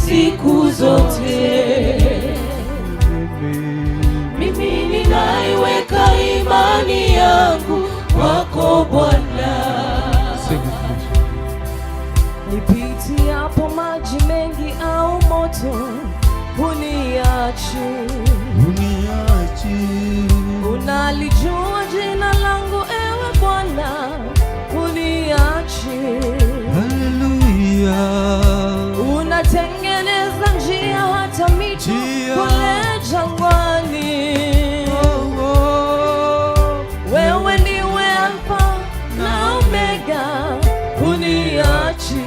siku zote. Mimi ninaiweka imani yangu kwako Bwana. Nipitiapo maji mengi au moto, huniachi. Unalijua jina langu ewe Bwana, huniachi. Unatengeneza njia hata mito kule jangwani. Wewe ndiwe Alfa na Omega, huniachi.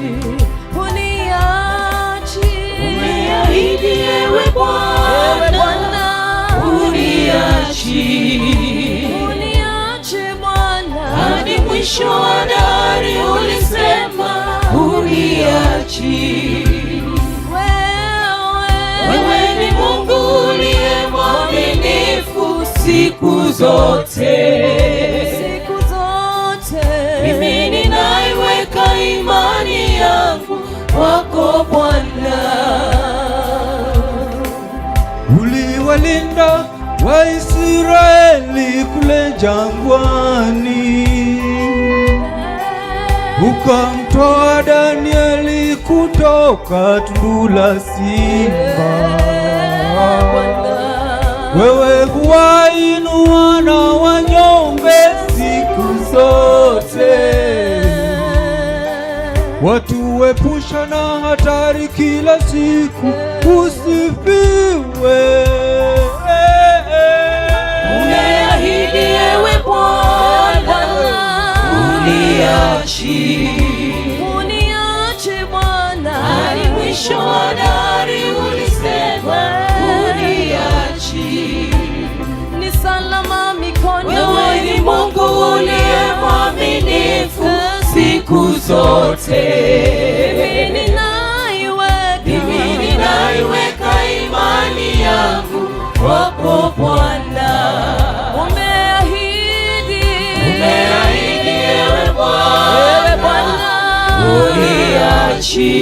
Umeahidi ewe Bwana, huniachi Bwana, hadi mwisho wa dahari ulisema huniachi. Wewe ni Mungu uliye mwaminifu siku zote. Mimi ninaiweka imani yangu kwako Bwana. Uliwalinda Waisraeli kule jangwani, ukamtoa Danieli kutoka tundu la simba. Wewe huwainua na wanyonge siku zote, watuepusha na hatari kila siku. Usifiwe. Umeahidi ewe Bwana, huniachi Bwana, hadi mwisho wa dahari ulisema huniachi. ni salama mikononi. Wewe ni Mungu uliye mwaminifu siku zote. Mimi ninaiweka imani yangu kwako Bwana. Umeahidi ewe Bwana, huniachi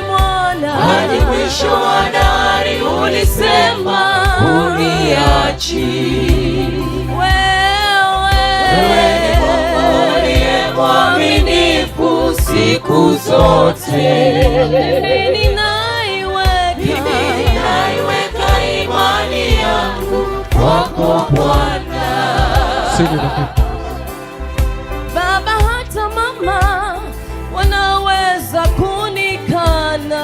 Bwana, hadi mwisho wa dahari ulisema huniachi. Wewe ni Mungu uliye mwaminifu siku zote. mimi ninaiweka imani yangu kwako Bwana. Baba hata mama wanaweza kunikana,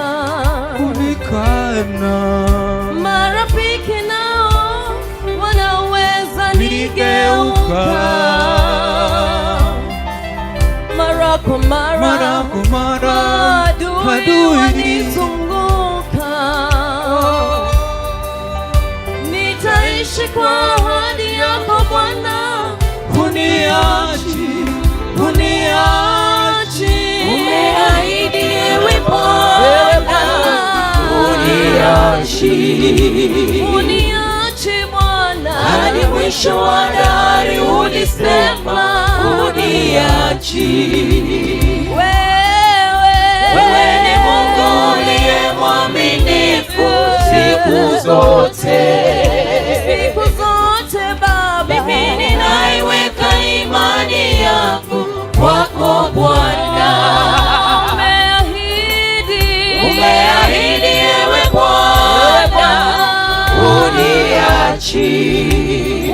marafiki nao wanaweza nigeuka, mara kwa mara adui wanizunguka. Nitaishi kwa ahadi yako Bwana, huniachi. Umeahidi ewe Bwana, huniachi Bwana, hadi mwisho wa dahari ulisema huniachi. Wewe ni Mungu uliye mwaminifu siku zote. Baba, mimi ninaiweka imani yangu kwako Bwana. Umeahidi ewe Bwana,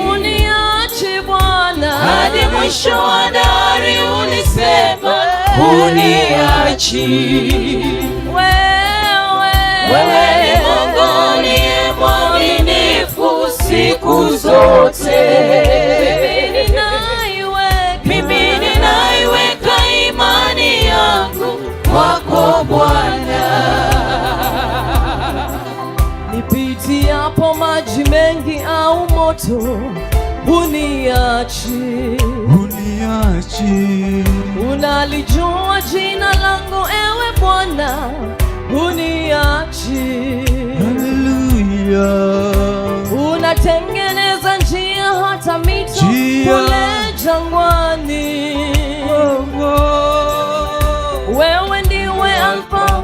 huniachi Bwana, hadi mwisho wa dahari ulisema huniachi. Wewe ni Mungu uliye mwaminifu siku zote. Mimi ninaiweka imani yangu kwako Bwana. Nipitiapo maji mengi au moto, huniachi. Unalijua jina langu ewe Bwana, huniachi. Unatengeneza njia hata mito kule jangwani. Wewe ndiwe Alfa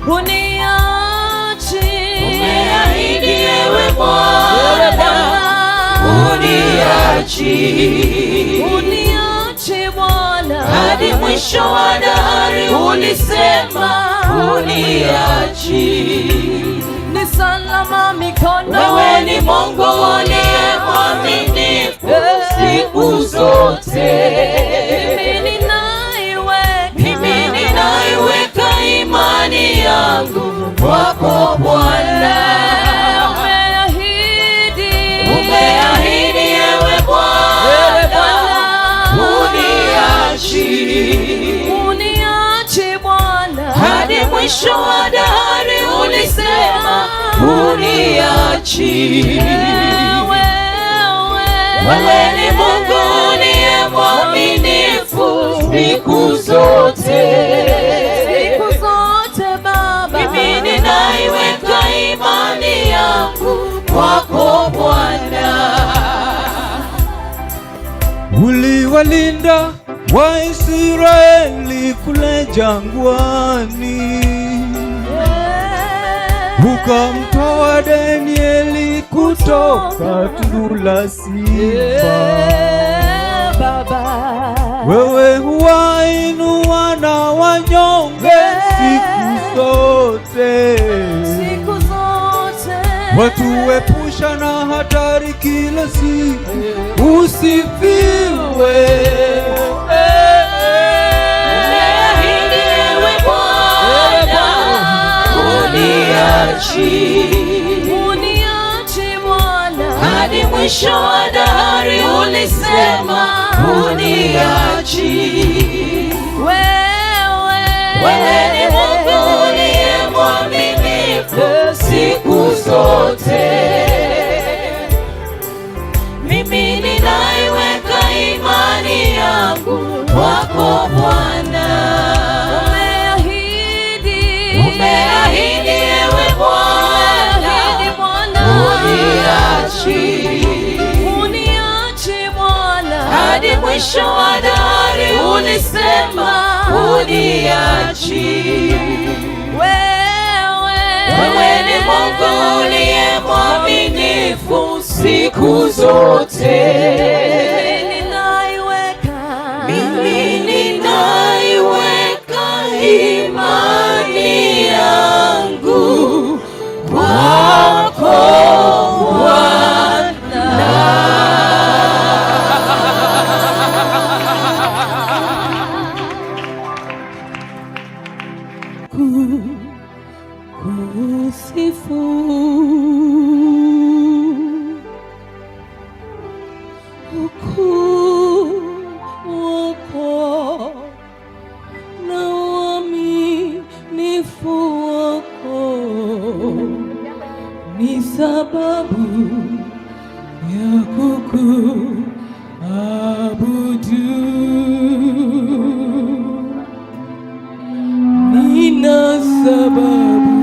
uniachi. Umeahidi ewe Bwana, uniachi. Uniachi Bwana, hadi mwisho wa dahari ulisema uniachi. Ni salama mikononi, wewe ni Mungu uliye mwaminifu siku zote. Mimi ninaiweka imani yangu kwako Bwana. Umeahidi ewe Bwana, uniachi Bwana, hadi mwisho wa dahari ulisema uniachi. Wewe ni Mungu uliye mwaminifu siku zote. Baba, mimi ninaiweka imani yangu kwako Bwana. Uliwalinda Waisraeli kule jangwani, ukamtoa Danieli kutoka tundu la simba. Wewe huwainua na wanyonge siku zote. Watuepusha na hatari kila siku. Usifiwe. Umeahidi ewe Bwana, uniachi Bwana, hadi mwisho wa dahari ulisema uniachi. Wewe ni Mungu uliye mwaminifu siku zote. Mimi ninaiweka imani yangu kwako Bwana. Umeahidi ewe Bwana, uniachi Bwana, hadi mwisho wa dahari ulisema uniachi. Wewe ni Mungu uliye mwaminifu siku zote. Mimi ninaiweka imani yangu kwako Bwana. Kusifu ukuu wako na uaminifu wako ni sababu ya kukuabudu. Nina sababu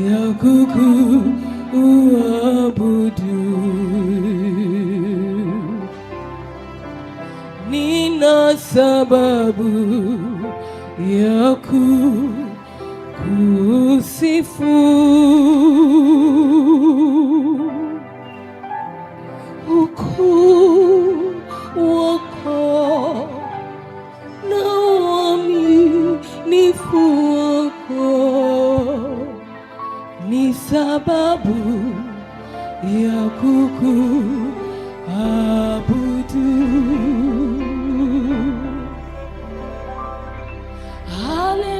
ya kukuabudu. Nina sababu ya kukusifu. Ukuu wako na uaminifu wako ni sababu ya kukuabudu.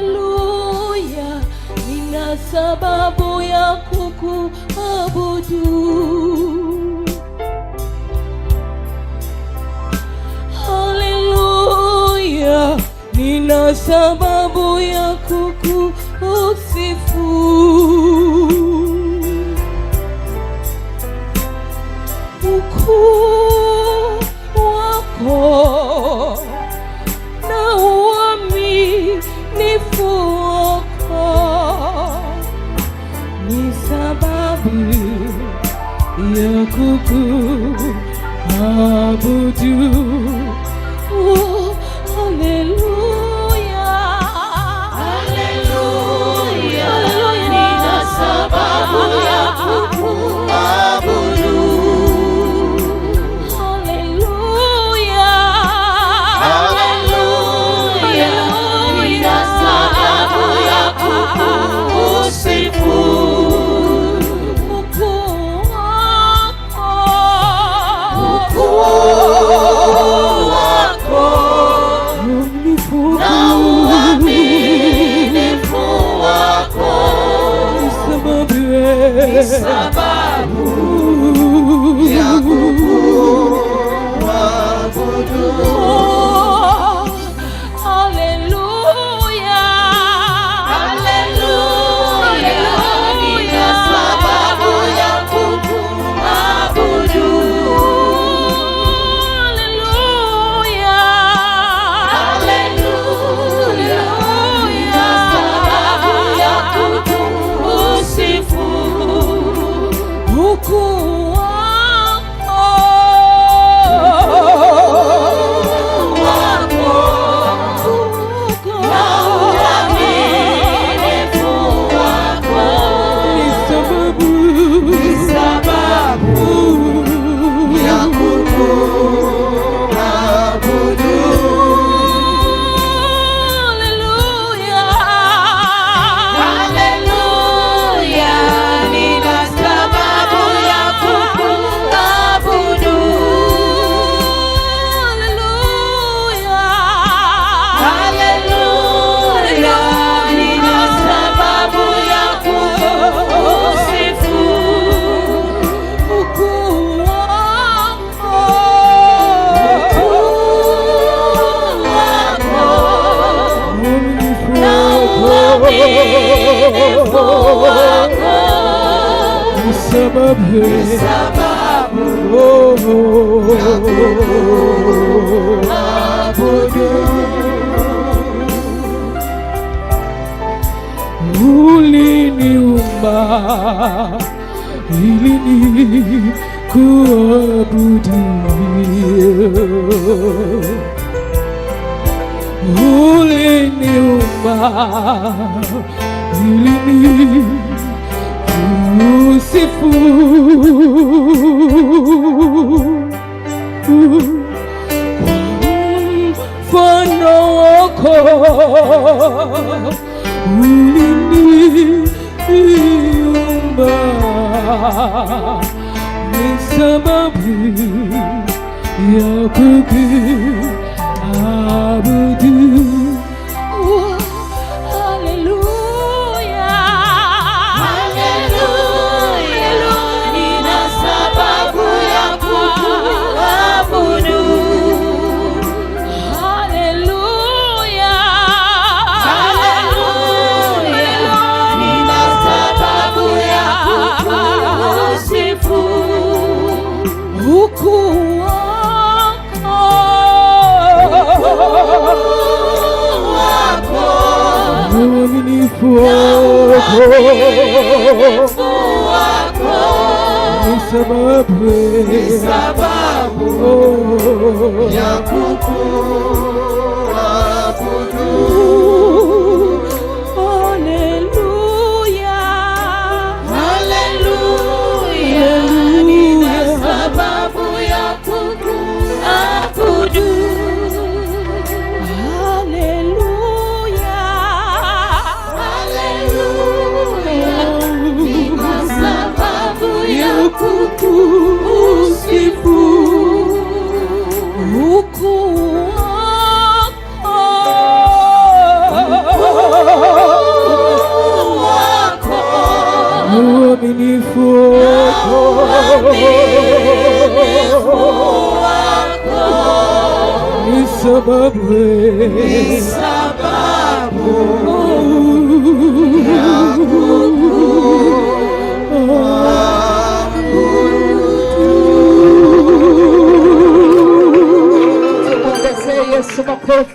Haleluya, nina sababu ya kukuabudu. Haleluya, nina sababu ya kukusifu. Ukuu wako na uaminifu wako ni sababu ya kukuabudu. Oh, haleluya, haleluya. sababu ya kukuabudu. Haleluya, haleluya, nina sababu ya kukuabudu. haleluya, Haleluya, nina sababu ya kukusifu. ukuu sababu ya kukuabudu. Uliniumba ili nikuabudu. Uliniumba ili nikusifu. Mfano wako uliniumba, ni sababu ya kukuabudu. Haleluya, Haleluya, nina sababu ya kukuabudu. haleluya, Haleluya, nina sababu ya kukusifu. ukuu wako, uaminifu wako ni sababu ya kukuabudu. haleluya, Haleluya, nina sababu ya kukuabudu. haleluya, Haleluya, nina sababu ya kukusifu. ukuu wako, uaminifu wako ni sababu Yesu makofi.